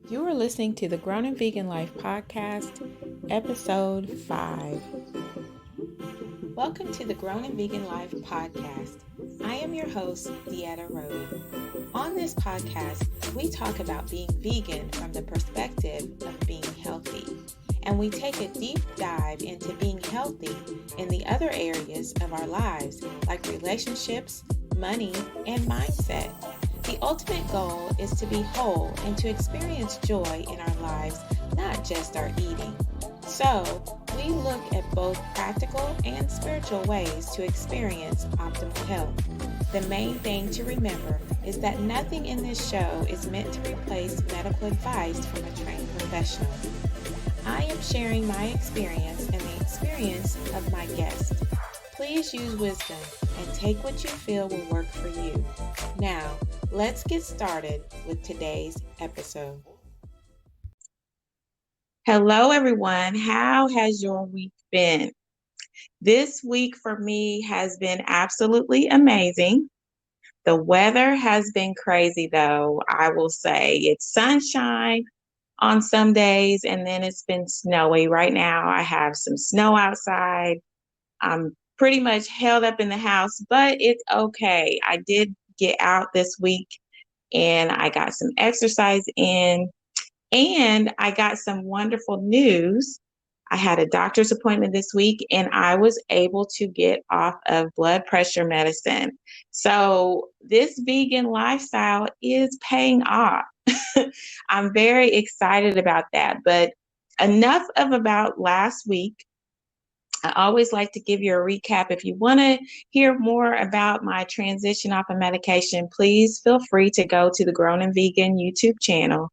You are listening to the Grown&Vegan Life podcast, episode 5. Welcome to the Grown&Vegan Life podcast. I am your host, Dieta Rody. On this podcast, we talk about being vegan from the perspective of being healthy. And we take a deep dive into being healthy in the other areas of our lives, like relationships, money, and mindset. The ultimate goal is to be whole and to experience joy in our lives, not just our eating. So, we look at both practical and spiritual ways to experience optimal health. The main thing to remember is that nothing in this show is meant to replace medical advice from a trained professional. I am sharing my experience and the experience of my guest. Please use wisdom and take what you feel will work for you. Now, let's get started with today's episode. Hello, everyone. How has your week been? This week for me has been absolutely amazing. The weather has been crazy, though. I will say it's sunshine on some days, and then it's been snowy. Right now, I have some snow outside. I'm pretty much held up in the house, but it's okay. I did get out this week and I got some exercise in, and I got some wonderful news. I had a doctor's appointment this week and I was able to get off of blood pressure medicine. So this vegan lifestyle is paying off. I'm very excited about that. But enough of about last week. I always like to give you a recap. If you want to hear more about my transition off of medication, please feel free to go to the Grown&Vegan YouTube channel.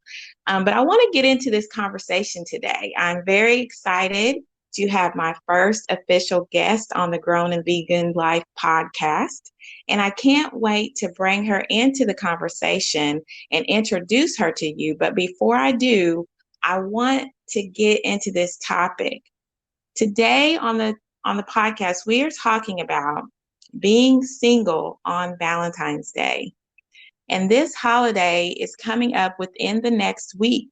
But I want to get into this conversation today. I'm very excited to have my first official guest on the Grown&Vegan Life podcast. And I can't wait to bring her into the conversation and introduce her to you. But before I do, I want to get into this topic. Today on the podcast, we are talking about being single on Valentine's Day. And this holiday is coming up within the next week.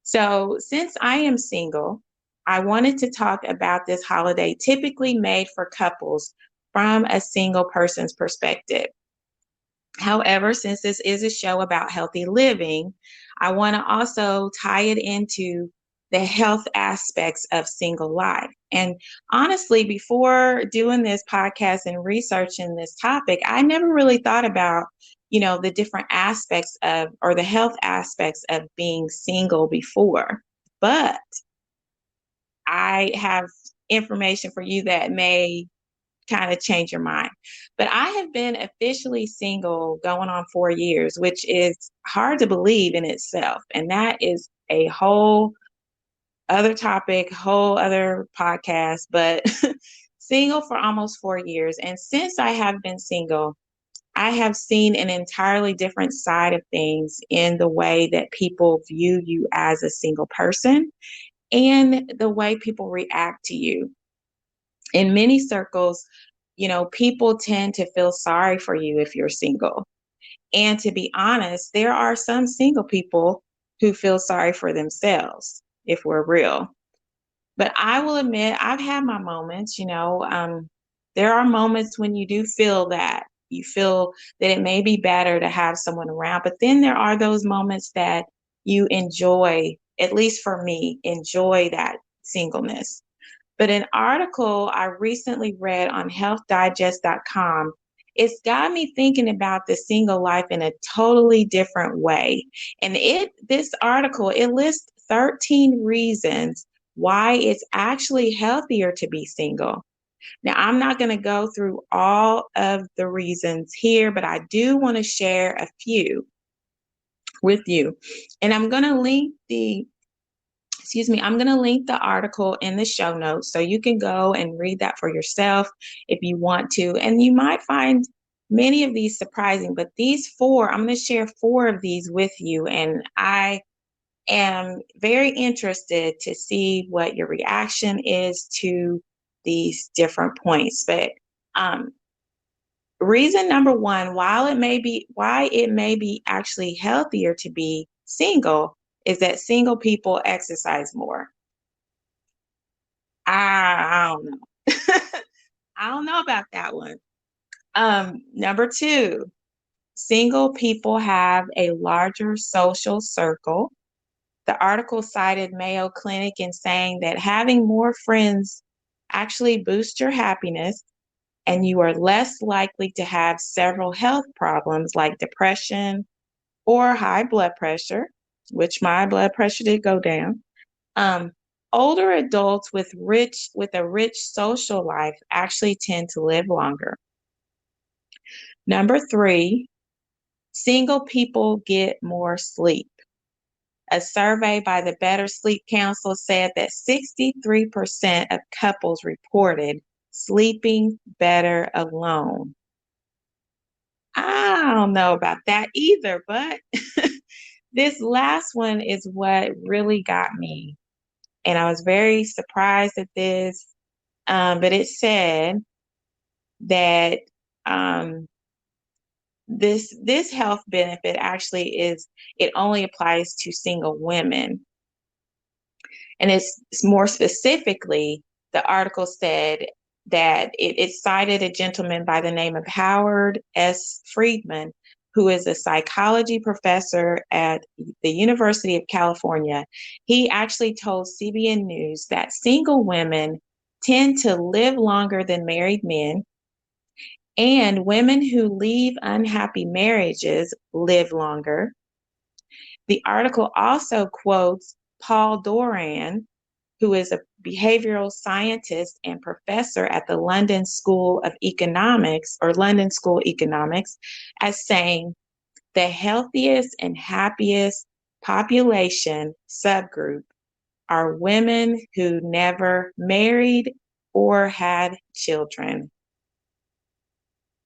So since I am single, I wanted to talk about this holiday typically made for couples from a single person's perspective. However, since this is a show about healthy living, I want to also tie it into the health aspects of single life. And honestly, before doing this podcast and researching this topic, I never really thought about, the different aspects of, or the health aspects of being single before. But I have information for you that may kind of change your mind. But I have been officially single going on 4 years, which is hard to believe in itself. And that is a whole other topic, whole other podcast, but single for almost 4 years. And since I have been single, I have seen an entirely different side of things in the way that people view you as a single person and the way people react to you. In many circles, people tend to feel sorry for you if you're single. And to be honest, there are some single people who feel sorry for themselves, if we're real. But I will admit, I've had my moments, there are moments when you do feel that. You feel that it may be better to have someone around. But then there are those moments that you enjoy, at least for me, enjoy that singleness. But an article I recently read on healthdigest.com, it's got me thinking about the single life in a totally different way. And this article, it lists 13 reasons why it's actually healthier to be single. Now, I'm not going to go through all of the reasons here, but I do want to share a few with you. And I'm going to link the article in the show notes so you can go and read that for yourself if you want to. And you might find many of these surprising, but I'm going to share 4 of these with you. And I am very interested to see what your reaction is to these different points. But reason number 1, why it may be actually healthier to be single, is that single people exercise more. I don't know. I don't know about that one. Number two, single people have a larger social circle. The article cited Mayo Clinic in saying that having more friends actually boosts your happiness, and you are less likely to have several health problems like depression or high blood pressure, which my blood pressure did go down. Um, Older adults with a rich social life actually tend to live longer. Number three, single people get more sleep. A survey by the Better Sleep Council said that 63% of couples reported sleeping better alone. I don't know about that either, but this last one is what really got me. And I was very surprised at this. But it said that um, this health benefit actually it only applies to single women. And it's more specifically, the article said that it cited a gentleman by the name of Howard S. Friedman, who is a psychology professor at the University of California. He actually told CBN News that single women tend to live longer than married men, and women who leave unhappy marriages live longer. The article also quotes Paul Doran, who is a behavioral scientist and professor at the London School of Economics or London School Economics, as saying the healthiest and happiest population subgroup are women who never married or had children.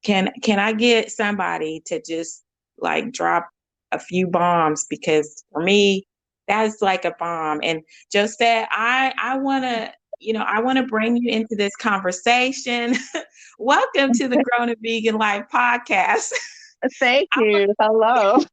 Can I get somebody to just like drop a few bombs, because for me that's like a bomb. And Josette, I want to, I want to bring you into this conversation. Welcome to the Grown and Vegan Life podcast. Thank you. Hello.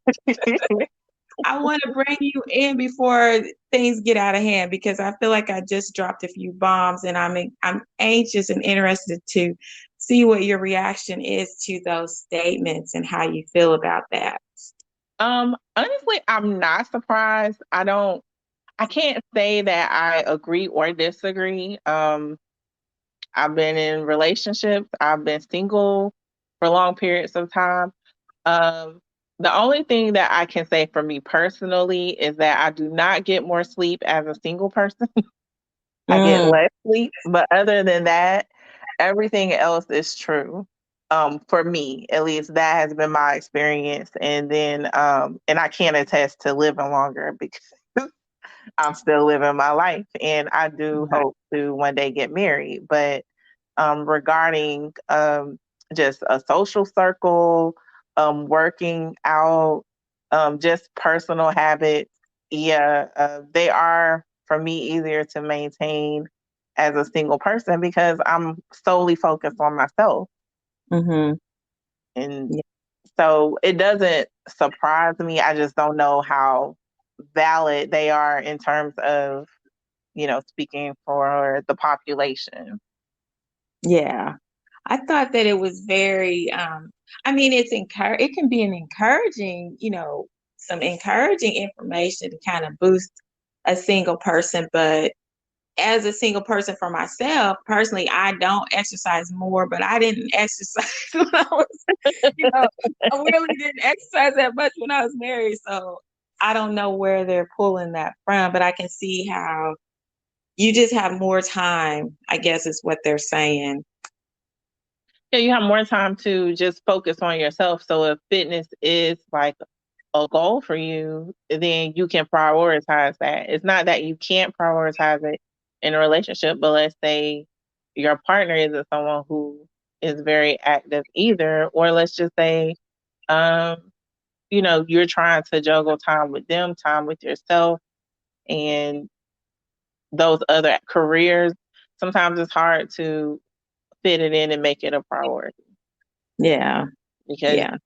I want to bring you in before things get out of hand, because I feel like I just dropped a few bombs, and I'm anxious and interested to see what your reaction is to those statements and how you feel about that. Honestly, I'm not surprised. I can't say that I agree or disagree. I've been in relationships, I've been single for long periods of time. Um, the only thing that I can say for me personally is that I do not get more sleep as a single person. I get Mm, less sleep, but other than that, everything else is true. For me, at least that has been my experience. And then, and I can attest to living longer because I'm still living my life, and I do right. hope to one day get married. But regarding just a social circle, working out, just personal habits, yeah, they are for me easier to maintain as a single person because I'm solely focused on myself. Mm-hmm. And Yeah. so it doesn't surprise me. I just don't know how valid they are in terms of, speaking for the population. Yeah. I thought that it was very, I mean, it can be an encouraging, some encouraging information to kind of boost a single person. But as a single person for myself, personally, I don't exercise more, but I didn't exercise when I was, I really didn't exercise that much when I was married. So I don't know where they're pulling that from, but I can see how you just have more time, I guess is what they're saying. Yeah, you have more time to just focus on yourself. So if fitness is like a goal for you, then you can prioritize that. It's not that you can't prioritize it in a relationship, but let's say your partner isn't someone who is very active either, or let's just say, um, you're trying to juggle time with them, time with yourself, and those other careers. Sometimes it's hard to fit it in and make it a priority Yeah. because Yeah.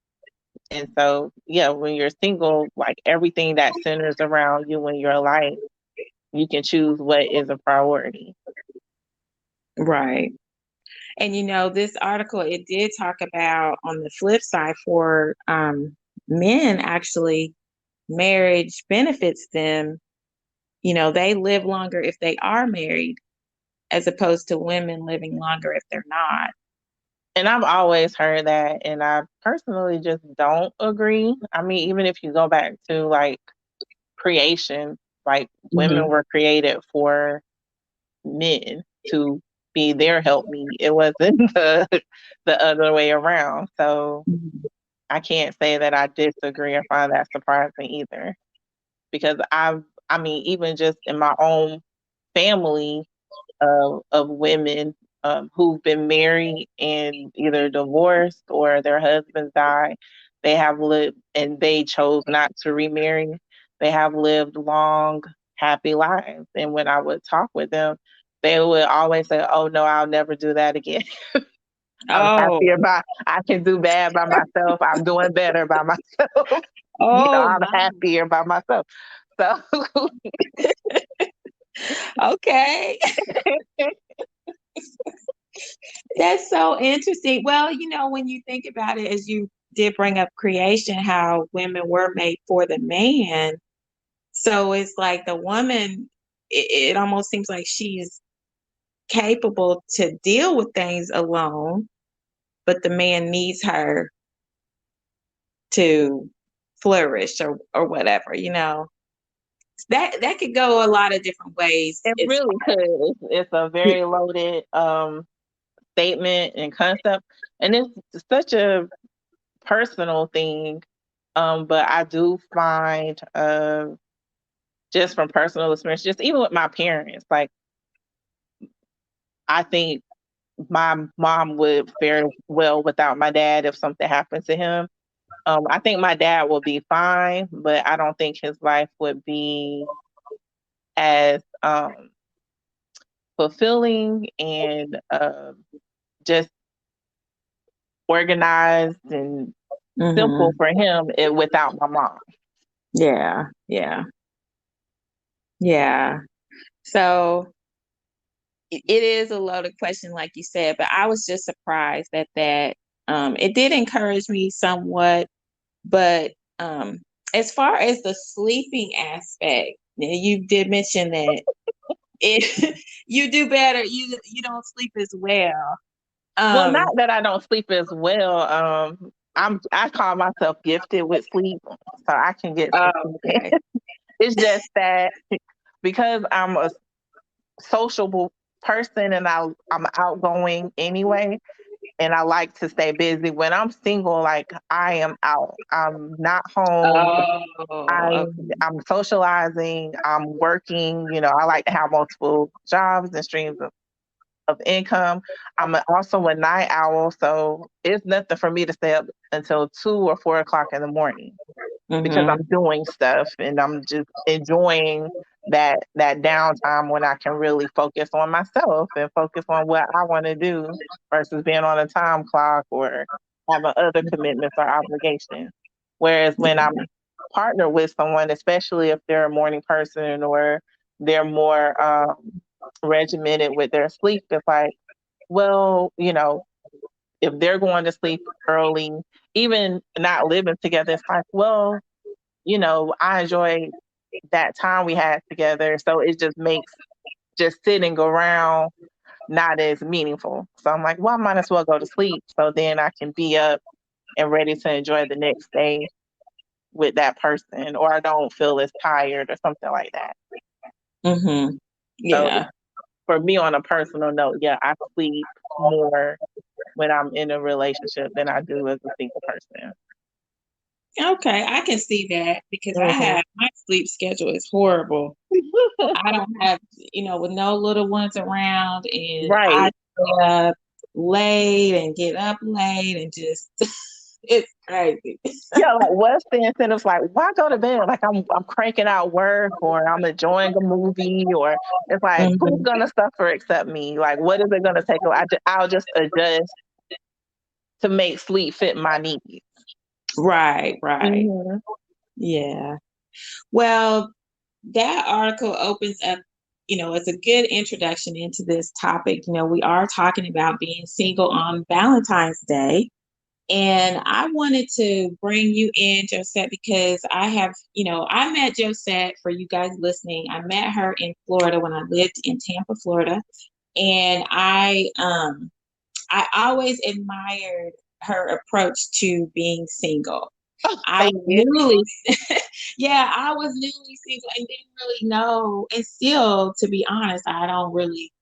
And so, yeah, when you're single, like everything that centers around you in your life, you can choose what is a priority. Right. And this article, it did talk about on the flip side for men, actually, marriage benefits them. They live longer if they are married, as opposed to women living longer if they're not. And I've always heard that, and I personally just don't agree. I mean, even if you go back to like creation, like women Mhm. were created for men to be their helpmeet. It wasn't the other way around. So Mhm. I can't say that I disagree or find that surprising either. Because I mean, even just in my own family of women who've been married and either divorced or their husbands died, they have lived and they chose not to remarry. They have lived long, happy lives. And when I would talk with them, they would always say, "Oh no, I'll never do that again." I'm Oh, happier by I can do bad by myself. I'm doing better by myself. oh I'm my. happier by myself. So Okay. That's so interesting. Well, when you think about it, as you did bring up creation, how women were made for the man. So it's like the woman, it almost seems like she's capable to deal with things alone, but the man needs her to flourish or whatever. That could go a lot of different ways. it It's really could. It's a very loaded statement and concept, and it's such a personal thing. But I do find, just from personal experience, just even with my parents, like I think my mom would fare well without my dad if something happened to him. I think my dad will be fine, but I don't think his life would be as fulfilling and just organized and simple Mhm. for him without my mom. Yeah, yeah, yeah. So it is a loaded question, like you said, but I was just surprised at that. It did encourage me somewhat, but as far as the sleeping aspect, you did mention that if you do better, you don't sleep as well. Well, Um, not that I don't sleep as well. I call myself gifted with sleep, so I can get some sleep in. okay. It's just that because I'm a sociable person and I'm outgoing anyway, and I like to stay busy. When I'm single, like I am out. I'm not home. Oh, okay. I'm socializing. I'm working. I like to have multiple jobs and streams of income. Also a night owl, so it's nothing for me to stay up until 2 or 4 o'clock in the morning because Mm-hmm. I'm doing stuff and I'm just enjoying that downtime when I can really focus on myself and focus on what I want to do versus being on a time clock or having other commitments or obligations. Whereas when I'm partnered with someone, especially if they're a morning person or they're more regimented with their sleep, it's like, well, if they're going to sleep early, even not living together, it's like, well, I enjoy that time we had together. So it just makes just sitting around not as meaningful. So I'm like, well, I might as well go to sleep so then I can be up and ready to enjoy the next day with that person, or I don't feel as tired or something like that. Mm-hmm. So Yeah. for me, on a personal note, yeah, I sleep more when I'm in a relationship than I do as a single person. Okay, I can see that because I Hmm. have my sleep schedule is horrible. I don't have, with no little ones around, and I Right. stay up late and get up late and just it's crazy. Yeah, like what's the incentive? Like, why go to bed? Like I'm cranking out work or I'm enjoying a movie or it's like who's Hmm. gonna suffer except me? Like, what is it gonna take? I'll just adjust to make sleep fit my needs. Right, right. Mm-hmm. Yeah. Well, that article opens up, it's a good introduction into this topic. We are talking about being single on Valentine's Day. And I wanted to bring you in, Josette, because I met Josette, for you guys listening. I met her in Florida when I lived in Tampa, Florida. And I always admired her approach to being single. I Thank was you. newly, yeah, I was newly single and didn't really know. And still, to be honest, I don't really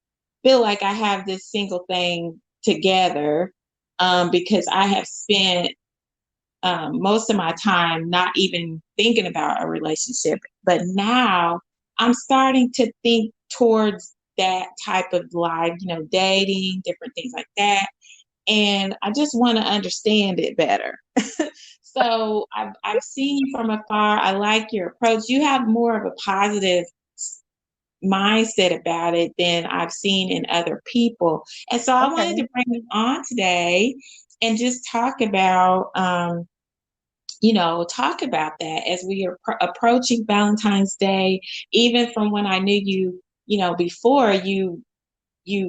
feel like I have this single thing together, because I have spent most of my time not even thinking about a relationship. But now I'm starting to think towards that type of life, dating, different things like that. And I just want to understand it better. So I've seen you from afar. I like your approach. You have more of a positive mindset about it than I've seen in other people. And so I wanted Okay. to bring you on today and just talk about that as we are approaching Valentine's Day. Even from when I knew you, before you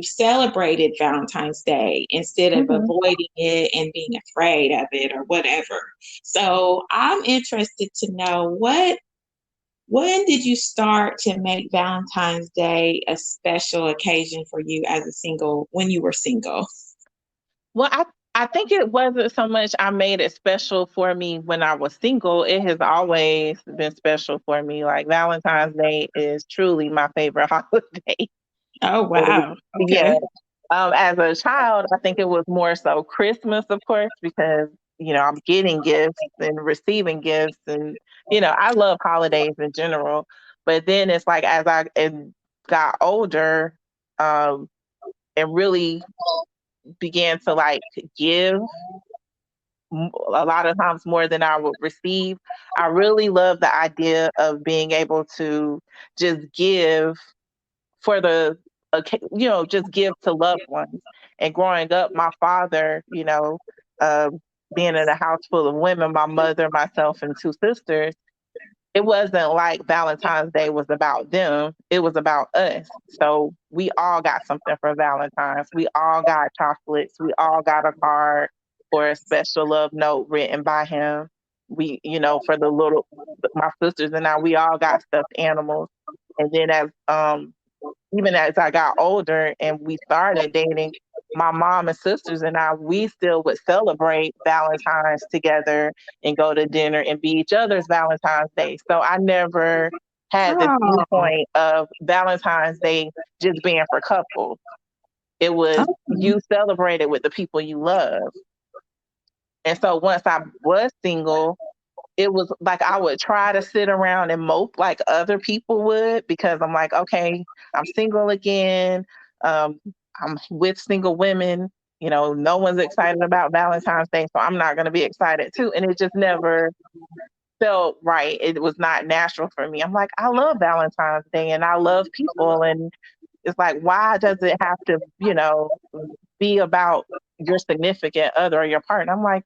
celebrated Valentine's Day instead of Mm-hmm. avoiding it and being afraid of it or whatever. So I'm interested to know when did you start to make Valentine's Day a special occasion for you when you were single? Well, I think it wasn't so much I made it special for me when I was single. It has always been special for me. Like Valentine's Day is truly my favorite holiday. Oh, So, wow. yeah. Okay. As a child, I think it was more so Christmas, of course, because I'm getting gifts and receiving gifts, and I love holidays in general. But then it's like as I got older, um, and really began to like give a lot of times more than I would receive. I really love the idea of being able to just give for just give to loved ones. And growing up, my father, uh, being in a house full of women, my mother, myself, and two sisters, it wasn't like Valentine's Day was about them. It was about us. So we all got something for Valentine's. We all got chocolates. We all got a card or a special love note written by him. For my sisters and I, we all got stuffed animals. And then even as I got older and we started dating, my mom and sisters and I, we still would celebrate Valentine's together and go to dinner and be each other's Valentine's Day. So I never had this Oh, viewpoint of Valentine's Day just being for couples. It was okay. you celebrated with the people you love. And so once I was single, it was like I would try to sit around and mope like other people would because I'm like, okay, I'm single again. Um, I'm with single women. No one's excited about Valentine's Day, so I'm not going to be excited too. And it just never felt right. It was not natural for me. I'm like, I love Valentine's Day and I love people. And it's like, why does it have to, be about your significant other or your partner? I'm like,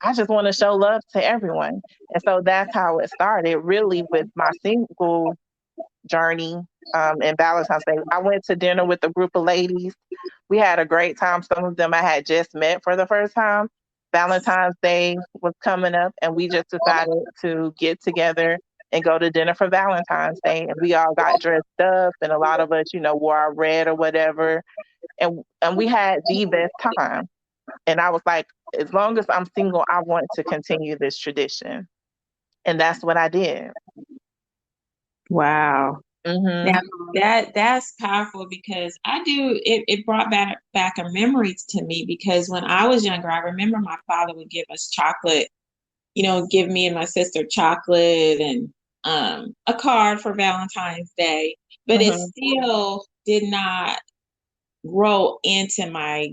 I just want to show love to everyone. And so that's how it started, really, with my single journey and Valentine's Day. I went to dinner with a group of ladies. We had a great time. Some of them I had just met for the first time. Valentine's Day was coming up, and we just decided to get together and go to dinner for Valentine's Day. And we all got dressed up, and a lot of us, wore our red or whatever. And we had the best time. And I was like, as long as I'm single, I want to continue this tradition. And that's what I did. Wow. Now Mhm. that's powerful because it brought back a memory to me because when I was younger, I remember my father would give us chocolate, give me and my sister chocolate and a card for Valentine's Day, but it Mhm. still did not grow into my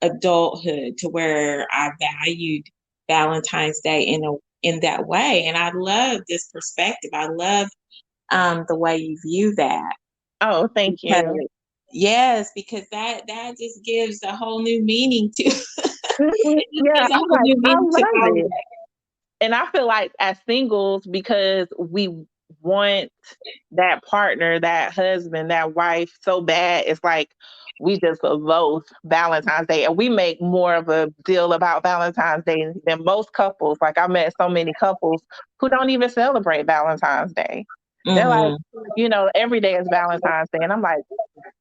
adulthood to where I valued Valentine's Day in that way. And I love this perspective. I love the way you view that. Oh, thank Because, you. yes, because that just gives a whole new meaning to Mhm. it just Yeah, gives a I'm whole like, new I meaning to love it. Valentine's. And I feel like as singles, because we want that partner, that husband, that wife so bad, it's like we just loathe Valentine's Day. And we make more of a deal about Valentine's Day than most couples. Like I met so many couples who don't even celebrate Valentine's Day. They're like, Mm-hmm. every day is Valentine's Day. And I'm like,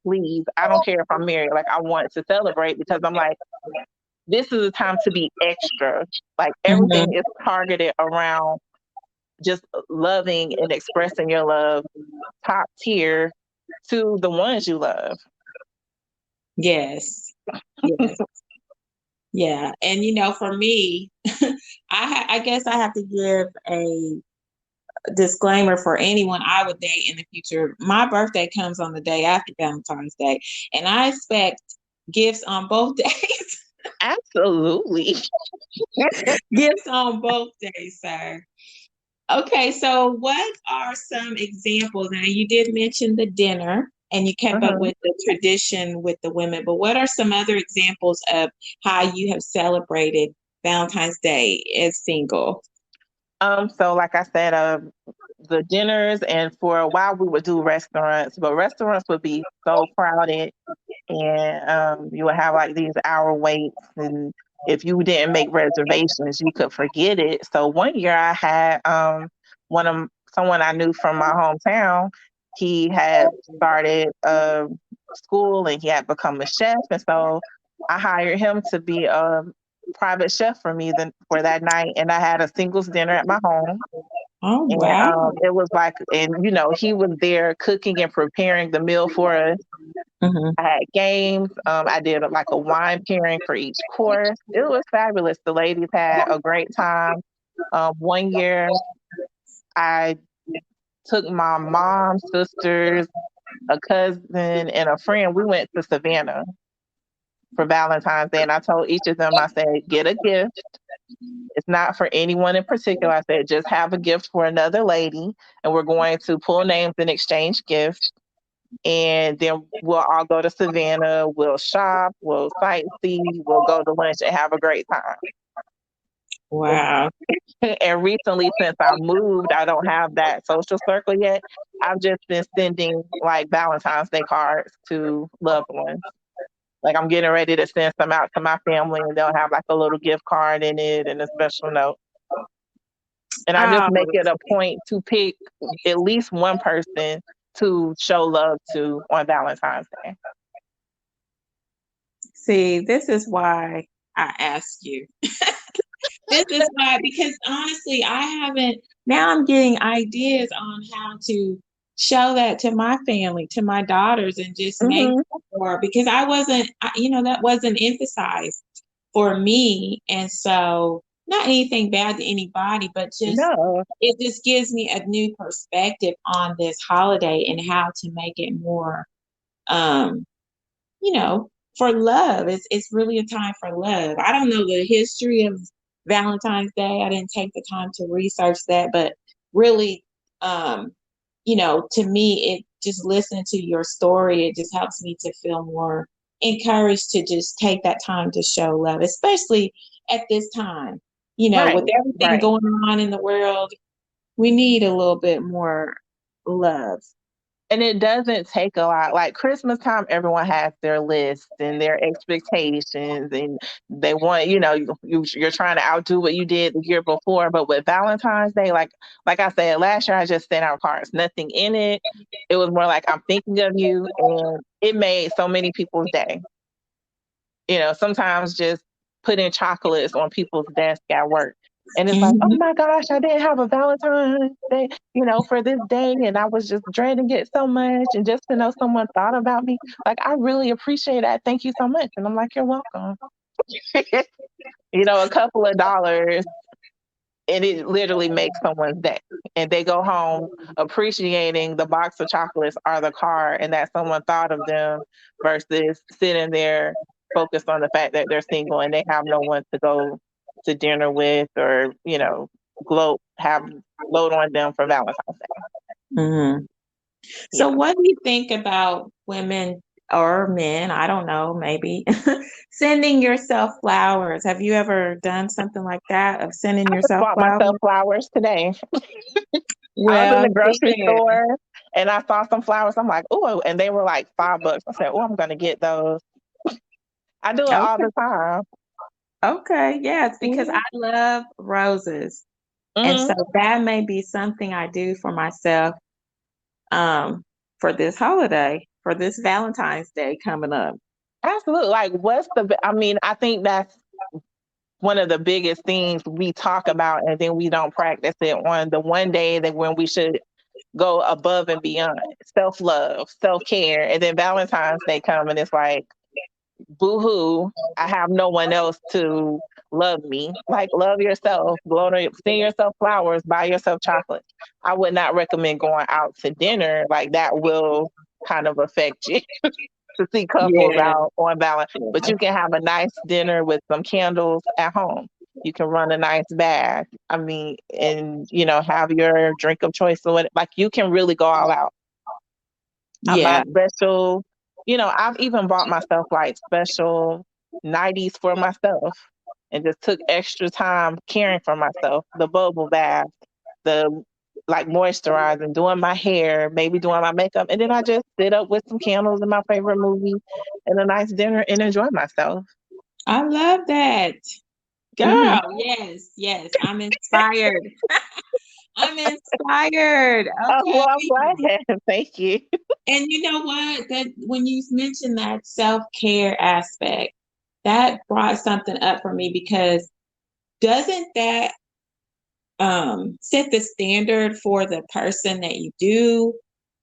please, I don't care if I'm married. Like I want to celebrate because I'm like, this is a time to be extra. Like everything Mm-hmm. is targeted around just loving and expressing your love top tier to the ones you love. Yes. Yes. Yeah. And for me, I guess I have to give a disclaimer for anyone I would date in the future. My birthday comes on the day after Valentine's Day, and I expect gifts on both days. Absolutely. Gifts on both days, sir. Okay, so what are some examples? Now, you did mention the dinner and you kept up Mhm. with the tradition with the women, but what are some other examples of how you have celebrated Valentine's Day as single? So like I said, the dinners, and for a while we would do restaurants, but restaurants would be so crowded, and you would have like these hour waits, and if you didn't make reservations you could forget it. So one year I had one of someone I knew from my hometown. He had started school and he had become a chef, and so I hired him to be a private chef for me for that night, and I had a singles dinner at my home. Oh, And wow. it was like, and he was there cooking and preparing the meal for us. Hmm. I had games. I did like a wine pairing for each course. It was fabulous. The ladies had a great time. One year, I took my mom, sisters, a cousin, and a friend. We went to Savannah for Valentine's Day, and I told each of them, I said, get a gift. It's not for anyone in particular. I said, just have a gift for another lady, and we're going to pull names and exchange gifts. And then we'll all go to Savannah. We'll shop, we'll sightsee, we'll go to lunch and have a great time. Wow. And recently, since I moved, I don't have that social circle yet. I've just been sending like Valentine's Day cards to loved ones. Like I'm getting ready to send some out to my family, and they'll have like a little gift card in it and a special note. And I just Oh, make it a point to pick at least one person to show love to on Valentine's Day. see, this is why I asked you. This is why, because honestly, I haven't, now I'm getting ideas on how to show that to my family, to my daughters, and just make Hmm. more, because I wasn't, that wasn't emphasized for me. And so, not anything bad to anybody, but just, No, it just gives me a new perspective on this holiday and how to make it more, um, you know, for love. It's really a time for love. I don't know the history of Valentine's Day. I didn't take the time to research that, but really, um, to me, it just listening to your story, it just helps me to feel more encouraged to just take that time to show love, especially at this time. right, With everything right. going on in the world, we need a little bit more love. And it doesn't take a lot. Like Christmas time, everyone has their list and their expectations, and they want, you're trying to outdo what you did the year before. But with Valentine's Day, like I said, last year I just sent out cards, nothing in it. It was more like I'm thinking of you, and it made so many people's day. Sometimes just putting chocolates on people's desk at work. And it's like, oh Mhm. my gosh, I didn't have a Valentine's Day, for this day. And I was just dreading it so much. And just to know someone thought about me, like, I really appreciate that. Thank you so much. And I'm like, you're welcome. A couple of dollars, and it literally makes someone's day. And they go home appreciating the box of chocolates or the car, and that someone thought of them versus sitting there focused on the fact that they're single and they have no one to go to dinner with, or have load on them for Valentine's Day. Mhm. So, Yeah. what do you think about women? or men, I don't know, maybe sending yourself flowers. Have you ever done something like that of sending I just yourself bought myself flowers? flowers today. I was in Well, the grocery yeah. store and I saw some flowers. I'm like, oh, and they were like $5. I said, oh, I'm gonna get those. I do it all Okay. the time. Okay. Yes, because Mhm. I love roses. And so Mhm. that may be something I do for myself um for this holiday, for this Valentine's Day coming up. Absolutely. Like, I mean, I think that's one of the biggest things we talk about, and then we don't practice it on the one day that when we should go above and beyond self love, self care. And then Valentine's Day come and it's like, boo hoo, I have no one else to love me. Like, love yourself, send yourself flowers, buy yourself chocolate. I would not recommend going out to dinner. Like, that will kind of affect you to see couples Yeah. out on balance. But you can have a nice dinner with some candles at home. You can run a nice bath. I mean, and have your drink of choice. So, like, you can really go all out. I buy Yeah. special, I've even bought myself like special nighties for myself and just took extra time caring for myself. The bubble bath, the like moisturizing, doing my hair, maybe doing my makeup. And then I just sit up with some candles and my favorite movie and a nice dinner and enjoy myself. I love that. Hmm. Girl, yes, yes. I'm inspired. I'm inspired. Oh, well, I'm Okay. glad. Thank you. And you know what? That when you mentioned that self-care aspect, that brought something up for me because doesn't that set the standard for the person that you do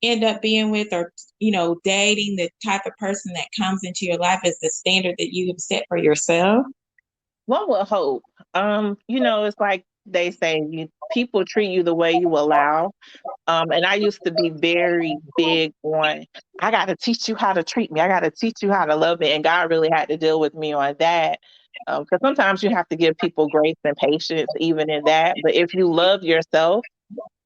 end up being with, or dating, the type of person that comes into your life is the standard that you have set for yourself? One would hope. It's like they say, people treat you the way you allow. And I used to be very big on, I got to teach you how to treat me. I got to teach you how to love me. And God really had to deal with me on that. Because sometimes you have to give people grace and patience, even in that. But if you love yourself,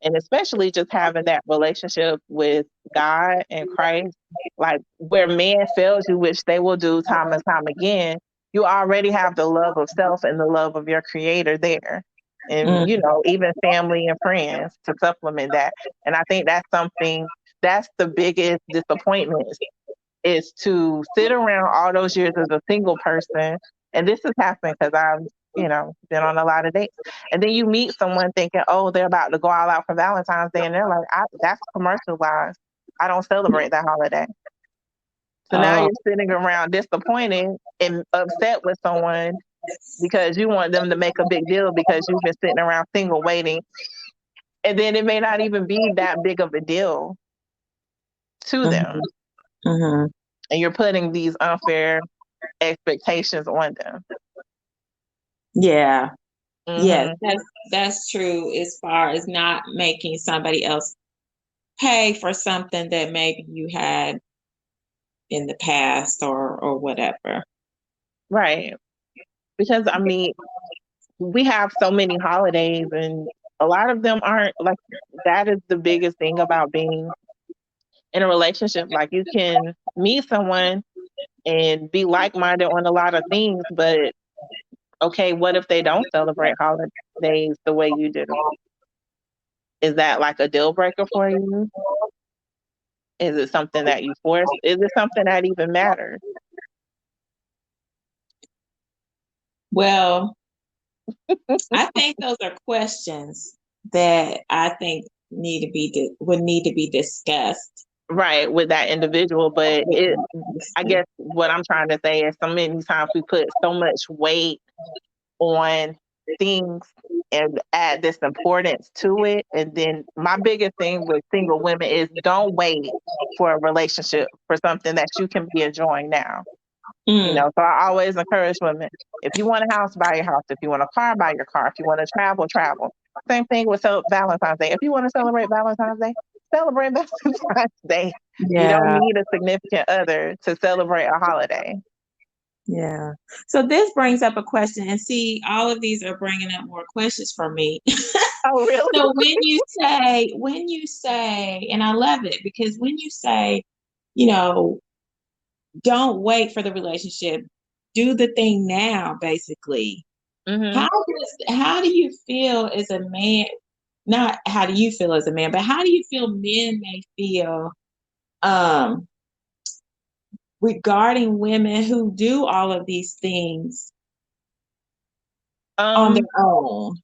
and especially just having that relationship with God and Christ, like where man fails you, which they will do time and time again, you already have the love of self and the love of your creator there. And, Mm, even family and friends to supplement that. And I think that's the biggest disappointment is to sit around all those years as a single person. And this has happened because I've, been on a lot of dates. And then you meet someone thinking, oh, they're about to go all out for Valentine's Day. And they're like, that's commercialized. I don't celebrate that holiday. So now oh, you're sitting around disappointed and upset with someone because you want them to make a big deal because you've been sitting around single waiting. And then it may not even be that big of a deal to them. mhm, mhm. And you're putting these unfair expectations on them. Yeah. Yes, Hmm. that's true as far as not making somebody else pay for something that maybe you had in the past or whatever. Right. Because I mean, we have so many holidays and a lot of them aren't like that is the biggest thing about being in a relationship. Like you can meet someone and be like minded on a lot of things, but okay, what if they don't celebrate holidays the way you do? Is that like a deal breaker for you? Is it something that you force? Is it something that even matters? Well, I think those are questions that I think would need to be discussed. Right, with that individual. But I guess what I'm trying to say is so many times we put so much weight on things and add this importance to it. And then my biggest thing with single women is don't wait for a relationship for something that you can be enjoying now. Mm, So I always encourage women, if you want a house, buy your house. If you want a car, buy your car. If you want to travel, travel. Same thing with Valentine's Day. If you want to celebrate Valentine's Day, celebrate Valentine's Day. You don't yeah, need a significant other to celebrate a holiday. yeah. So this brings up a question, and see, all of these are bringing up more questions for me. Oh, really? So when you say, and I love it because when you say, you know, don't wait for the relationship. Do the thing now, basically. Mm-hmm. How do you feel as a man? Not how do you feel as a man, but how do you feel men may feel um regarding women who do all of these things on their Um, own?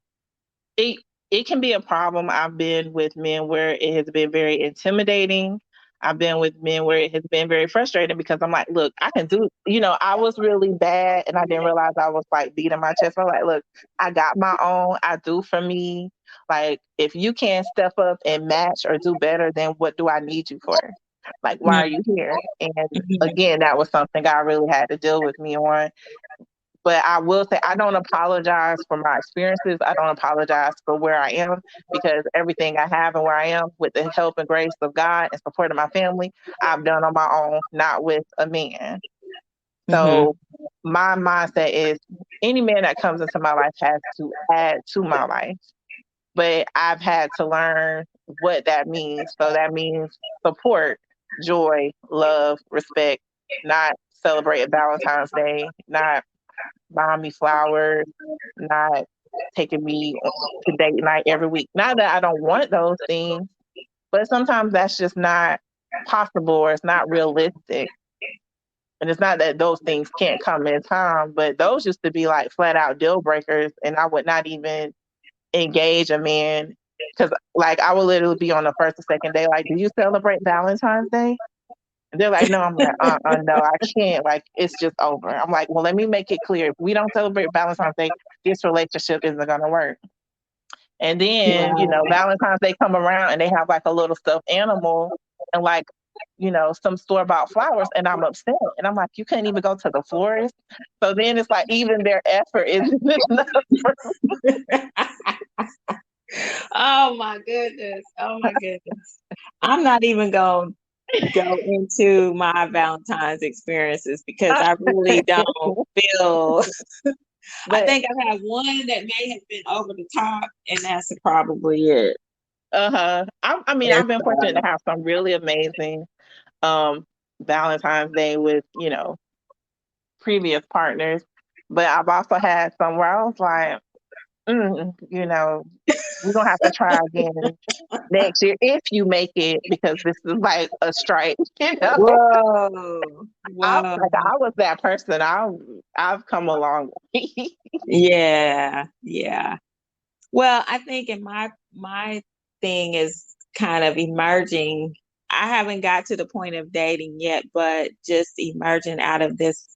it it can be a problem. I've been with men where it has been very intimidating. I've been with men where it has been very frustrating because I'm like, look, I can do, I was really bad and I didn't realize I was like beating my chest. I'm like, look, I got my own, I do for me. Like, if you can't step up and match or do better, then what do I need you for? Like, why are Mhm, you here? And mhm, again, that was something I really had to deal with me on. But I will say I don't apologize for my experiences. I don't apologize for where I am because everything I have and where I am with the help and grace of God and support of my family, I've done on my own, not with a man. mhm, So my mindset is any man that comes into my life has to add to my life. But I've had to learn what that means. So that means support, joy, love, respect, not celebrate Valentine's Day, not buying me flowers, not taking me to date night every week. Not that I don't want those things, but sometimes that's just not possible or it's not realistic. And it's not that those things can't come in time, but those used to be like flat out deal breakers. And I would not even engage a man because, like, I would literally be on the first or second day, like, do you celebrate Valentine's Day? And they're like, no, I'm like, no, I can't. Like, it's just over. I'm like, well, let me make it clear. If we don't celebrate Valentine's Day, this relationship isn't going to work. And then, wow. Valentine's Day come around and they have like a little stuffed animal and like, some store-bought flowers. And I'm upset. And I'm like, you couldn't even go to the florist. So then it's like, even their effort isn't enough. Oh my goodness. Oh my goodness. I'm not even going to go into my Valentine's experiences because I really don't feel. I But think I've had one that may have been over the top, and that's probably it. I mean, Yes, I've been fortunate to have some really amazing um Valentine's Day with, previous partners. But I've also had some where I was like, we're gonna have to try again next year if you make it because this is like a strike, whoa, I whoa. like I was that person. I've come a long way. Yeah, yeah. Well, I think in my thing is kind of emerging. I haven't got to the point of dating yet, but just emerging out of this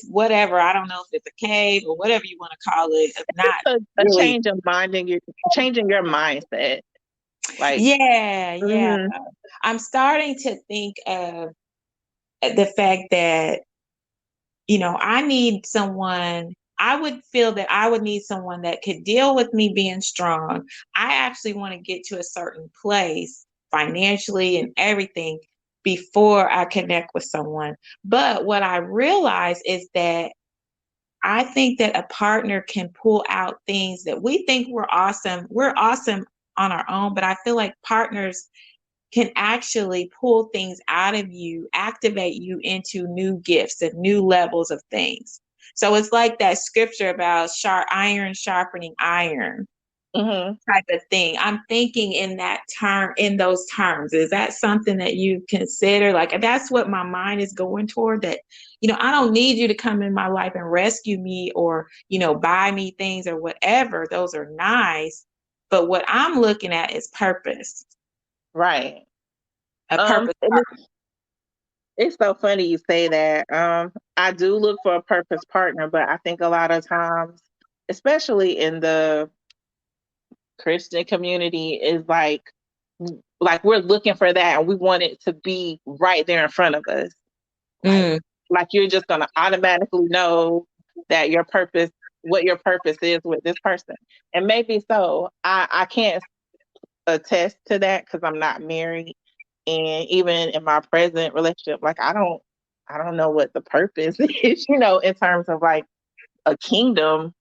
whatever. I don't know if it's a cave or whatever you want to call it, of not A really. change of mind and you're changing your mindset. Like, Yeah, yeah. hmm I'm starting to think of the fact that, I need someone. I would feel that I would need someone that could deal with me being strong. I actually want to get to a certain place financially and everything before I connect with someone. But what I realize is that I think that a partner can pull out things that we think we're awesome. We're awesome on our own, but I feel like partners can actually pull things out of you, activate you into new gifts and new levels of things. So it's like that scripture about iron sharpening iron hmm type of thing. I'm thinking in those terms. Is that something that you consider? Like, that's what my mind is going toward, that, I don't need you to come in my life and rescue me or, buy me things or whatever. Those are nice. But what I'm looking at is purpose, right. a purpose. And it's so funny you say that. I do look for a purpose partner, but I think a lot of times, especially in the Christian community, is like we're looking for that and we want it to be right there in front of us. Like Mm, like you're just gonna automatically know that what your purpose is with this person. And maybe so. I can't attest to that because I'm not married. And even in my present relationship, like I don't know what the purpose is, in terms of like a kingdom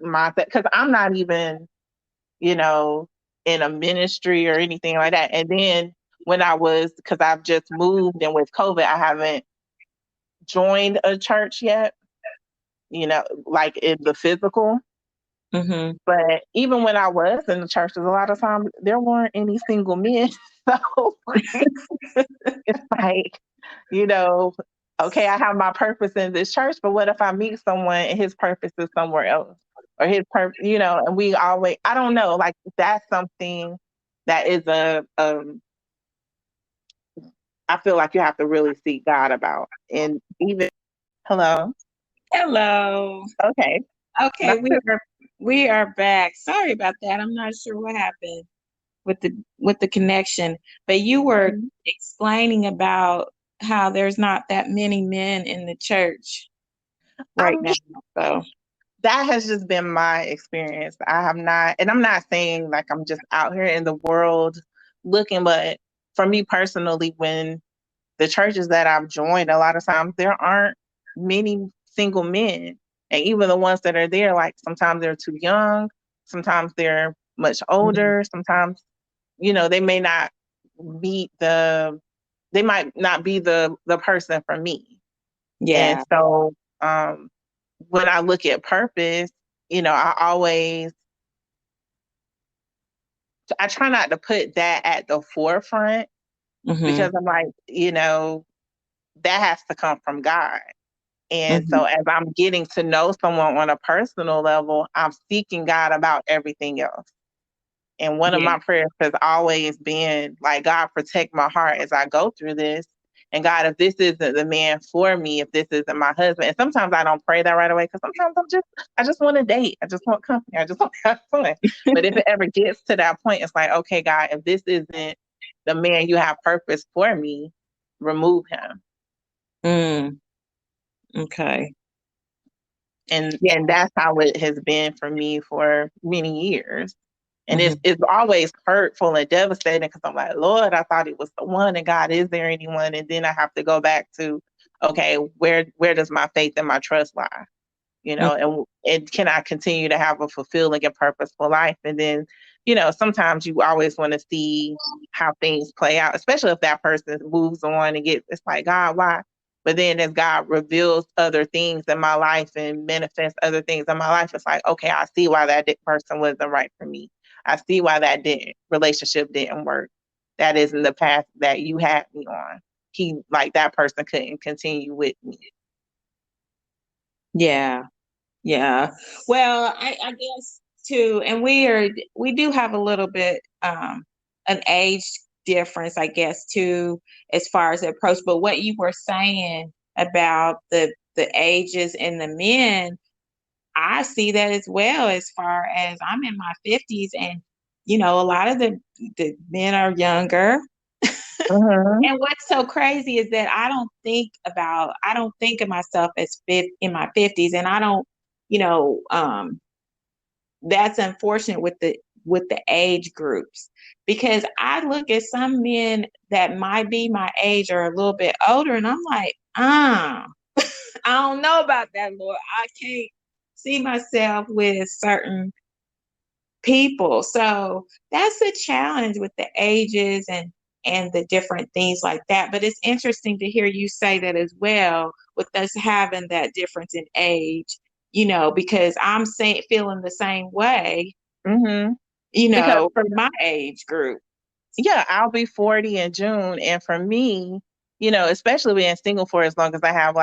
mindset. Because I'm not even, you know, in a ministry or anything like that. And then when I was, because I've just moved, and with COVID, I haven't joined a church yet, like in the physical. Mm-hmm. But even when I was in the churches, a lot of times there weren't any single men. So it's like, you know, okay, I have my purpose in this church, but what if I meet someone and his purpose is somewhere else? Or his purpose, and we always, I don't know, like that's something that is I feel like you have to really seek God about. And even, hello, Hello. okay. Okay, Not we are back. Sorry about that. I'm not sure what happened with the connection, but you were to- explaining about how there's not that many men in the church right I'm now. So, that has just been my experience. I have not, and I'm not saying like I'm just out here in the world looking, but for me personally, when the churches that I've joined, a lot of times there aren't many single men. And even the ones that are there, like sometimes they're too young, sometimes they're much mhm. older, sometimes, they may not meet they might not be the person for me. And Yeah. so when I look at purpose, I try not to put that at the forefront Hmm. because I'm like, that has to come from God. And Hmm. so as I'm getting to know someone on a personal level, I'm seeking God about everything else. And one of Yeah. my prayers has always been like, God, protect my heart as I go through this. And God, if this isn't the man for me, if this isn't my husband, and sometimes I don't pray that right away because sometimes I just want to date. I just want company. I just want to have fun. But if it ever gets to that point, it's like, okay, God, if this isn't the man you have purpose for me, remove him. Mm, okay. Yeah. And that's how it has been for me for many years. And it's Hmm. it's always hurtful and devastating because I'm like, Lord, I thought it was the one, and God, is there anyone? And then I have to go back to, okay, where does my faith and my trust lie? And can I continue to have a fulfilling and purposeful life? And then, sometimes you always want to see how things play out, especially if that person moves on and it's like, God, why? But then as God reveals other things in my life and manifests other things in my life, it's like, okay, I see why person wasn't right for me. I see why relationship didn't work. That isn't the path that you had me on. That person couldn't continue with me. Yeah. Yeah. Well, I guess too, and we do have a little bit an age difference, I guess, too, as far as the approach. But what you were saying about the ages and the men, I see that as well, as far as I'm in my 50s, and a lot of the men are younger. Mhm. And what's so crazy is that I don't think of myself as in my 50s, and I don't, you know, that's unfortunate with the age groups, because I look at some men that might be my age or a little bit older, and I'm like, I don't know about that, Lord. I can't see myself with certain people. So that's a challenge with the ages and the different things like that. But it's interesting to hear you say that as well, with us having that difference in age, because I'm saying feeling the same way, Mhm. Because for my age group. yeah, I'll be 40 in June. And for me, especially being single for as long as I have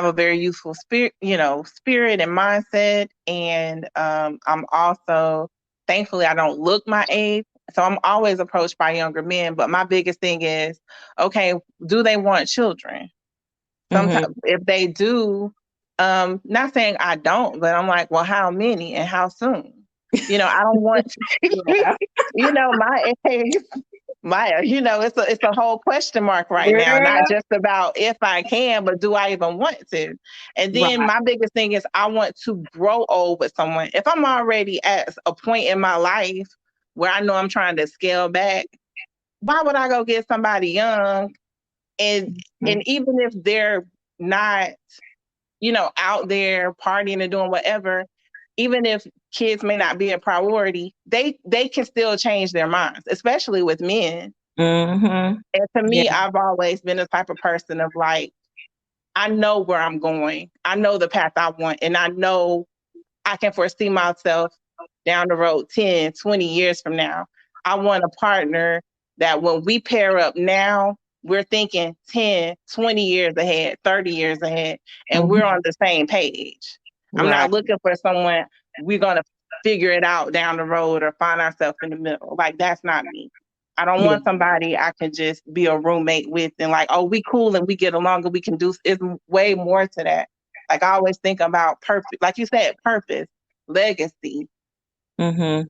a very youthful spirit and mindset. And I'm also, thankfully, I don't look my age. So I'm always approached by younger men. But my biggest thing is, okay, do they want children? Hmm. Sometimes if they do, not saying I don't, but I'm like, well, how many and how soon? I don't want, Yeah. my age, it's a whole question mark right now, not Yeah. just about if I can, but do I even want to? And then Right. my biggest thing is I want to grow old with someone. If I'm already at a point in my life where I know I'm trying to scale back, why would I go get somebody young? And Mhm. and even if they're not, out there partying and doing whatever, even if kids may not be a priority, they can still change their minds, especially with men. Mm-hmm. And to Yeah. me, I've always been the type of person of like, I know where I'm going. I know the path I want. And I know I can foresee myself down the road 10, 20 years from now. I want a partner that when we pair up now, we're thinking 10, 20 years ahead, 30 years ahead, and we're Mm-hmm. on the same page. I'm Right. not looking for someone we're going to figure it out down the road or find ourselves in the middle. Like, that's not me. I don't Yeah. want somebody I can just be a roommate with and like, oh, we cool and we get along and we can do. It's way more to that. Like, I always think about purpose, like you said, purpose, legacy. Mm-hmm.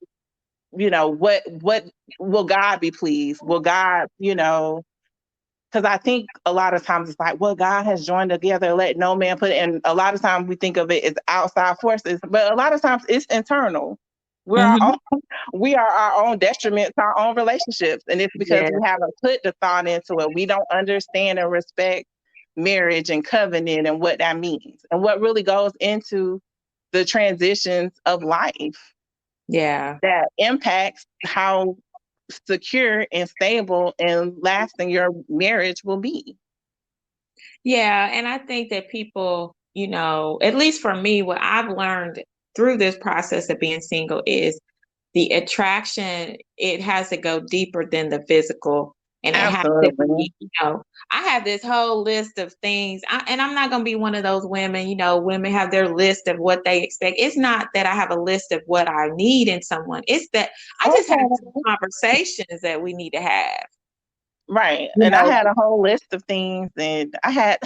What will God be pleased? Will God, because I think a lot of times it's like, well, God has joined together, let no man put it. And a lot of times we think of it as outside forces, but a lot of times it's internal. We're our Mm-hmm. own, we are our own detriment to our own relationships. And it's because Yeah. we haven't put the thought into it. We don't understand and respect marriage and covenant and what that means and what really goes into the transitions of life Yeah. that impacts how secure and stable and lasting your marriage will be. Yeah. And I think that people, at least for me, what I've learned through this process of being single is the attraction, it has to go deeper than the physical. And it has to Absolutely. be, I have this whole list of things, and I'm not going to be one of those women, women have their list of what they expect. It's not that I have a list of what I need in someone. It's that I just have some Okay. conversations that we need to have. Right. You And I know, had a whole list of things, and I had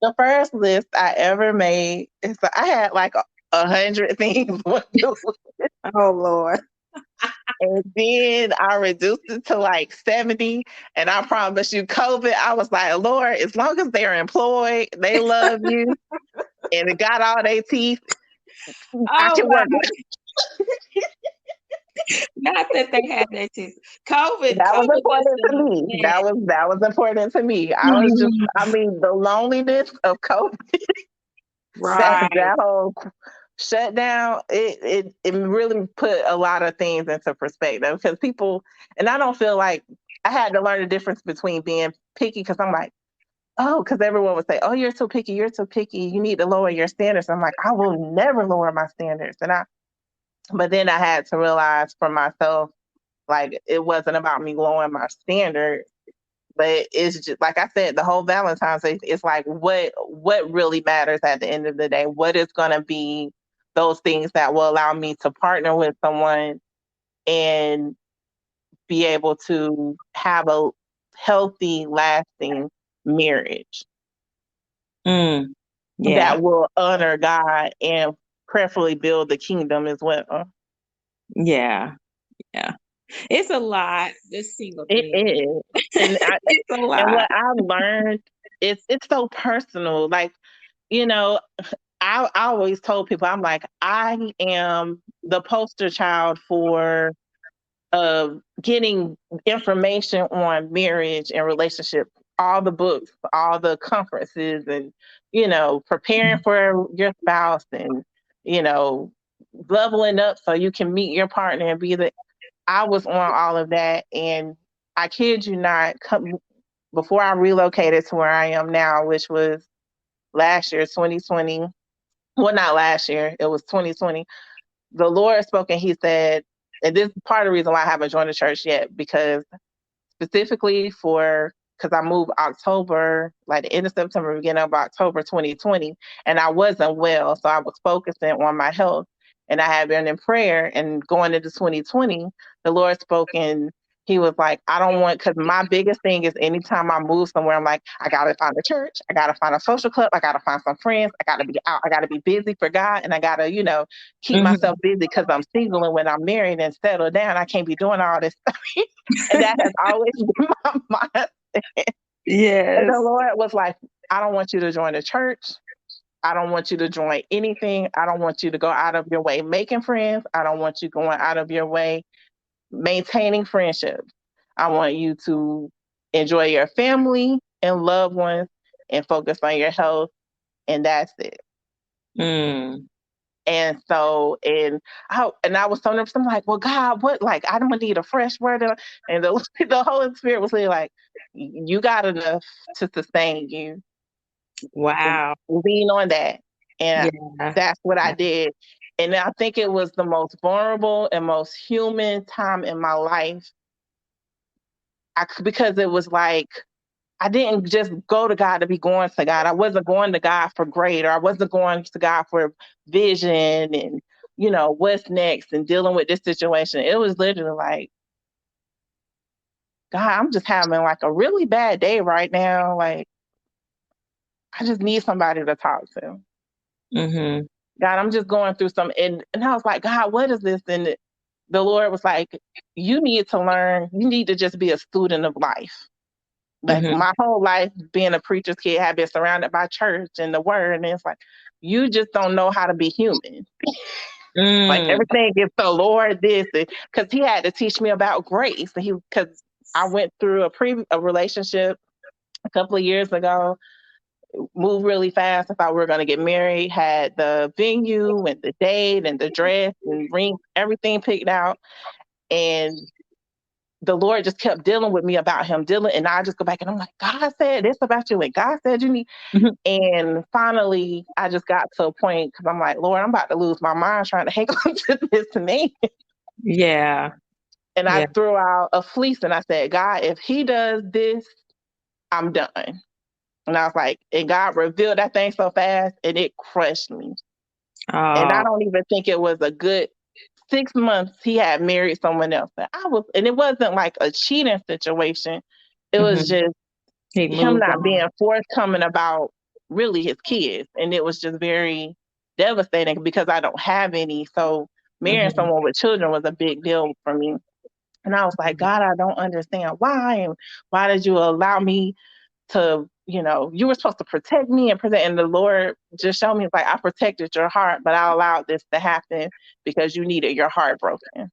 the first list I ever made. Is I had like 100 things. oh Lord. And then I reduced it to like 70. And I promise you, COVID, I was like, Lord, as long as they're employed, they love you, and it got all their teeth, I Oh can work wow. with. Not that they had that too. COVID, That was COVID just important to me. man. That was important to me. Mhm. I mean, the loneliness of COVID, Right. that whole shutdown, it really put a lot of things into perspective because people, and I don't feel like I had to learn the difference between being picky because I'm like, oh, because everyone would say, oh, you're so picky, you need to lower your standards. I'm like, I will never lower my standards. But then I had to realize for myself, like, it wasn't about me lowering my standards, but it's just like I said, the whole Valentine's Day, it's like what really matters at the end of the day. What is going to be those things that will allow me to partner with someone and be able to have a healthy, lasting marriage Mm. Yeah. that will honor God and prayerfully build the kingdom as well. Yeah. Yeah. It's a lot, this single It thing. is, and It's a and lot. what I've learned, it's so personal. Like, you know, I always told people, I'm like, I am the poster child for getting information on marriage and relationship, all the books, all the conferences, and preparing for your spouse, and you know, leveling up so you can meet your partner and be the. I was on all of that, and I kid you not, before I relocated to where I am now, which was last year, 2020. Well, not last year, it was 2020. The Lord spoke and He said, and this is part of the reason why I haven't joined the church yet, because specifically because I moved October, like the end of September, beginning of October 2020, and I wasn't well. So I was focusing on my health. And I had been in prayer, and going into 2020, the Lord spoke and He was like, I don't want, because my biggest thing is anytime I move somewhere, I'm like, I got to find a church, I got to find a social club, I got to find some friends, I got to be out, I got to be busy for God, and I got to, keep Mhm. myself busy because I'm single. And when I'm married and settled down, I can't be doing all this stuff. And that has always been my mind. And the Yes. Lord was like, I don't want you to join the church. I don't want you to join anything. I don't want you to go out of your way making friends. I don't want you going out of your way maintaining friendships. I want you to enjoy your family and loved ones and focus on your health. And that's it. Mm. And so, and I was so nervous. I'm like, well, God, what? Like, I don't need a fresh word. And the, the Holy Spirit was really like, you got enough to sustain you. Wow. Lean on that. And Yeah. that's what I did. And I think it was the most vulnerable and most human time in my life. Because it was like, I didn't just go to God to be going to God. I wasn't going to God for greater. I wasn't going to God for vision and, what's next and dealing with this situation. It was literally like, God, I'm just having like a really bad day right now. Like, I just need somebody to talk to. Mm-hmm. God, I'm just going through some, and I was like, God, what is this? And the Lord was like, you need to learn, you need to just be a student of life. Like Mm-hmm. my whole life being a preacher's kid, have been surrounded by church and the word. And it's like, you just don't know how to be human. Like Mm. everything is the Lord this, because he had to teach me about grace. Because I went through a relationship a couple of years ago, moved really fast. I thought we were going to get married, had the venue and the date and the dress and ring, everything picked out. And the Lord just kept dealing with me about him, and I just go back and I'm like, God said this about you, and God said you need. Mhm. And finally, I just got to a point because I'm like, Lord, I'm about to lose my mind trying to hang on to this man. Yeah. And I Yeah. threw out a fleece and I said, God, if he does this, I'm done. And I was like, and God revealed that thing so fast and it crushed me. And I Oh. don't even think it was a good 6 months he had married someone else. And it wasn't like a cheating situation. It was Mm-hmm. just He him moved not on. being forthcoming about really his kids. And it was just very devastating because I don't have any. So marrying Mm-hmm. someone with children was a big deal for me. And I was like, God, I don't understand why. And why did you allow me to, you were supposed to protect me and protect. And the Lord just showed me, like, I protected your heart, but I allowed this to happen because you needed your heart broken.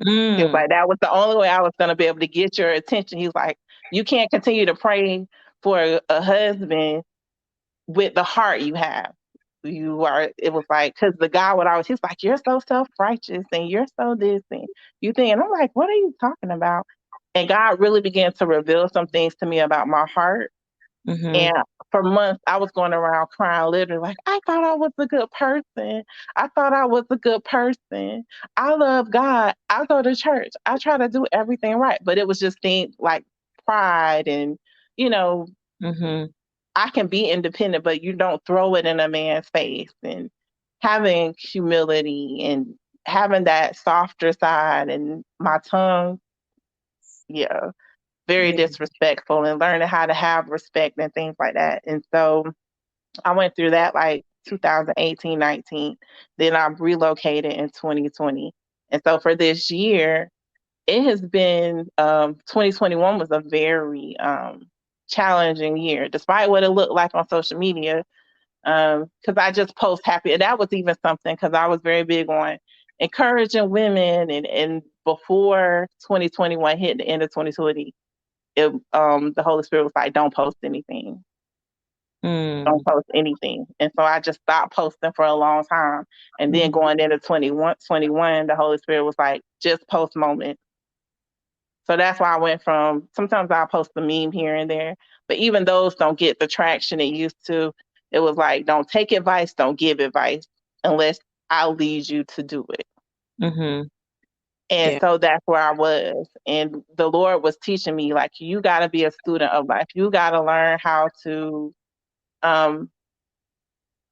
He was Mm. like, that was the only way I was going to be able to get your attention. He's like, you can't continue to pray for a husband with the heart you have. It was like, because the guy would always, he's like, you're so self righteous and you're so this and you think, and I'm like, what are you talking about? And God really began to reveal some things to me about my heart. Mm-hmm. And for months, I was going around crying, literally, like, I thought I was a good person. I thought I was a good person. I love God. I go to church. I try to do everything right. But it was just things like pride and, you know, Mm-hmm. I can be independent, but you don't throw it in a man's face. And having humility and having that softer side and my tongue, yeah, very Yeah. disrespectful and learning how to have respect and things like that. And so I went through that like 2018, 19. Then I relocated in 2020. And so for this year, it has been 2021 was a very challenging year, despite what it looked like on social media. Because I just post happy, and that was even something because I was very big on encouraging women. And before 2021 hit, the end of 2020, the Holy Spirit was like, "Don't post anything." Don't Mm. post anything. And so I just stopped posting for a long time. And then Mm-hmm. going into 21, the Holy Spirit was like, just post moments. So that's why I went from sometimes I'll post a meme here and there, but even those don't get the traction it used to. It was like, don't take advice, don't give advice unless I'll lead you to do it. Mm-hmm. And Yeah. so that's where I was. And the Lord was teaching me, like, you got to be a student of life. You got to learn how to um,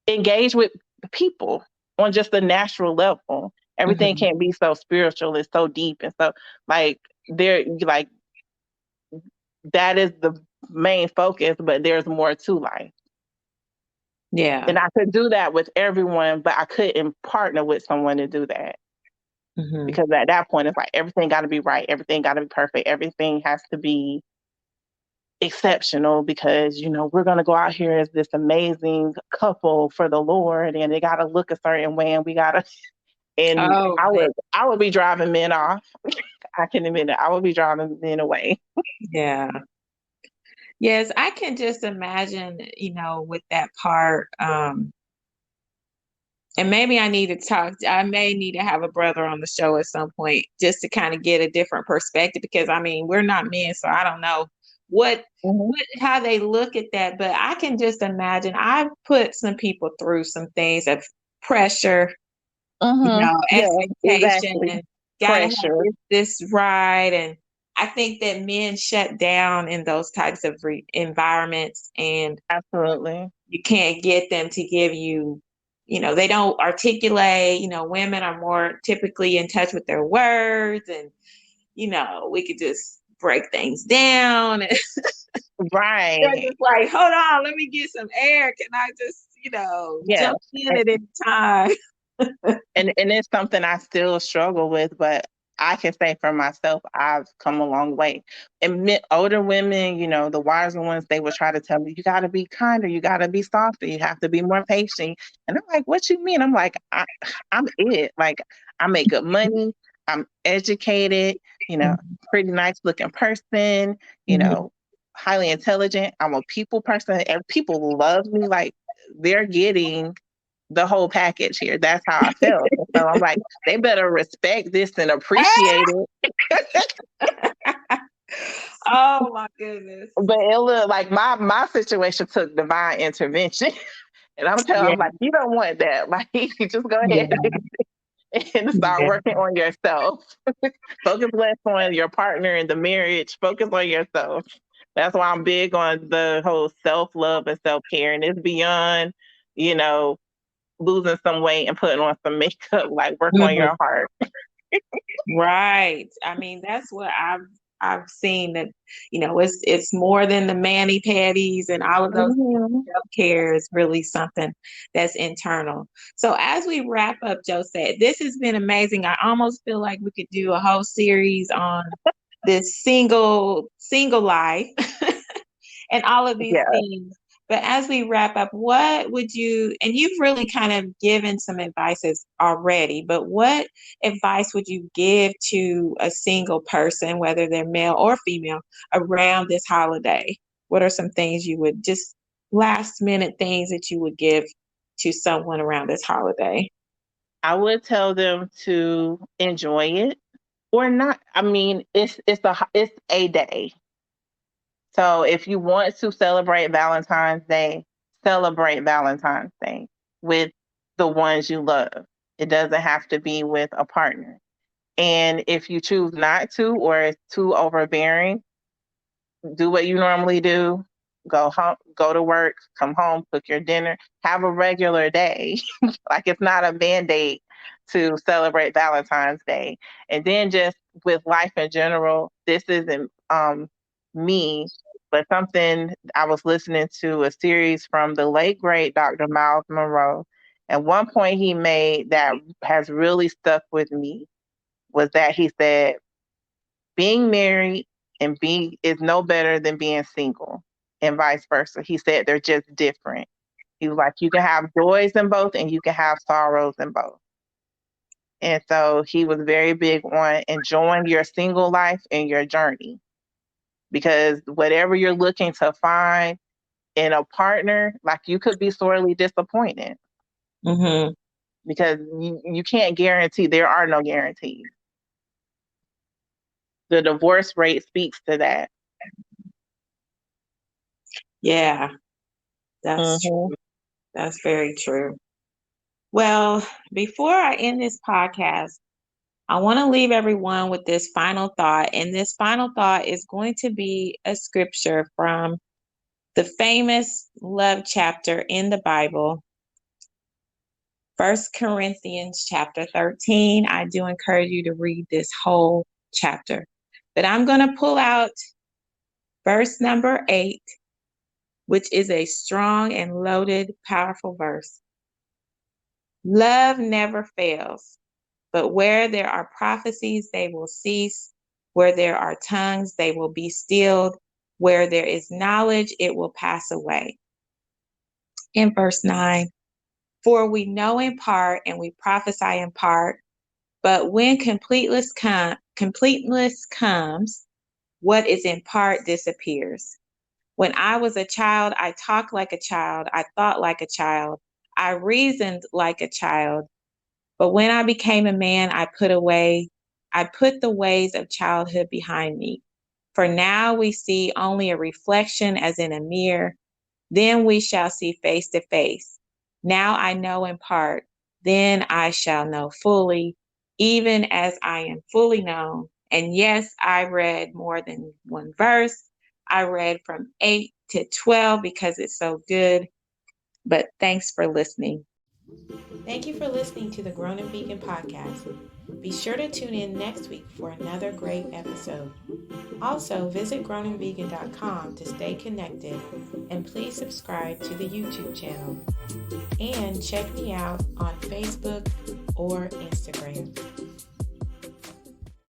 engage with people on just a natural level. Everything Mm-hmm. can't be so spiritual and so deep. And so, like, like, that is the main focus, but there's more to life. Yeah. And I could do that with everyone, but I couldn't partner with someone to do that. Mm-hmm. Because at that point, it's like everything got to be right, everything got to be perfect, everything has to be exceptional because we're going to go out here as this amazing couple for the Lord, and they got to look a certain way, and we got to. And Oh, I would be driving men off. I can admit it. I would be driving men away. yeah. Yes, I can just imagine, with that part, And maybe I need to I may need to have a brother on the show at some point just to kind of get a different perspective because I mean, we're not men, so I don't know what Mm-hmm. how they look at that, but I can just imagine I've put some people through some things of pressure, Mm-hmm. Yeah, exactly. expectation, gotta have Pressure. this right. And I think that men shut down in those types of environments and Absolutely. you can't get them to give you, they don't articulate, women are more typically in touch with their words and, we could just break things down. And they're Right. just like, hold on, let me get some air. Can I just, Yes. jump in at any time? And it's something I still struggle with, but I can say for myself, I've come a long way. And older women, the wiser ones, they would try to tell me, you got to be kinder, you got to be softer, you have to be more patient. And I'm like, what you mean? I'm like, I'm it. Like, I make good money, I'm educated, pretty nice looking person, you Mhm. know, highly intelligent. I'm a people person, and people love me. Like, they're getting the whole package here. That's how I felt. So I'm like, they better respect this and appreciate it. Oh my goodness. But it looked like my situation took divine intervention. And Yeah. I'm like, you don't want that. Like, you just go Yeah. ahead and start Yeah. working on yourself. Focus less on your partner and the marriage. Focus on yourself. That's why I'm big on the whole self love and self care. And it's beyond, you know, losing some weight and putting on some makeup. Like, work on Mhm. your heart. Right. I mean, that's what I've seen that, it's more than the mani panties and all of those things. Mhm. Self-care is really something that's internal. So as we wrap up, Josette, this has been amazing. I almost feel like we could do a whole series on this single life and all of these Yeah, things. But as we wrap up, what would you, and you've really kind of given some advices already, but what advice would you give to a single person, whether they're male or female, around this holiday? What are some things you would just last minute things that you would give to someone around this holiday? I would tell them to enjoy it or not. I mean, it's a day. So if you want to celebrate Valentine's Day with the ones you love. It doesn't have to be with a partner. And if you choose not to, or it's too overbearing, do what you normally do. Go home, go to work, come home, cook your dinner, have a regular day. Like, it's not a band-aid to celebrate Valentine's Day. And then just with life in general, this isn't me, but something I was listening to a series from the late great Dr. Miles Monroe. And one point he made that has really stuck with me was that he said, being married and being is no better than being single, and vice versa. He said they're just different. He was like, you can have joys in both and you can have sorrows in both. And so he was very big on enjoying your single life and your journey, because whatever you're looking to find in a partner, like, you could be sorely disappointed, Mm-hmm. because you can't guarantee, there are no guarantees. The divorce rate speaks to that. Yeah, that's Hmm. true. That's very true. Well, before I end this podcast, I want to leave everyone with this final thought. And this final thought is going to be a scripture from the famous love chapter in the Bible, 1 Corinthians chapter 13. I do encourage you to read this whole chapter. But I'm going to pull out verse number 8, which is a strong and loaded, powerful verse. Love never fails. But where there are prophecies, they will cease. Where there are tongues, they will be stilled. Where there is knowledge, it will pass away. In verse 9, for we know in part and we prophesy in part, but when completeness comes, what is in part disappears. When I was a child, I talked like a child, I thought like a child, I reasoned like a child. But when I became a man, I put the ways of childhood behind me. For now we see only a reflection as in a mirror. Then we shall see face to face. Now I know in part, then I shall know fully, even as I am fully known. And yes, I read more than one verse. I read from 8 to 12 because it's so good. But thanks for listening. Thank you for listening to the Grown&Vegan podcast. Be sure to tune in next week for another great episode. Also, visit grown&vegan.com to stay connected, and please subscribe to the YouTube channel. And check me out on Facebook or Instagram.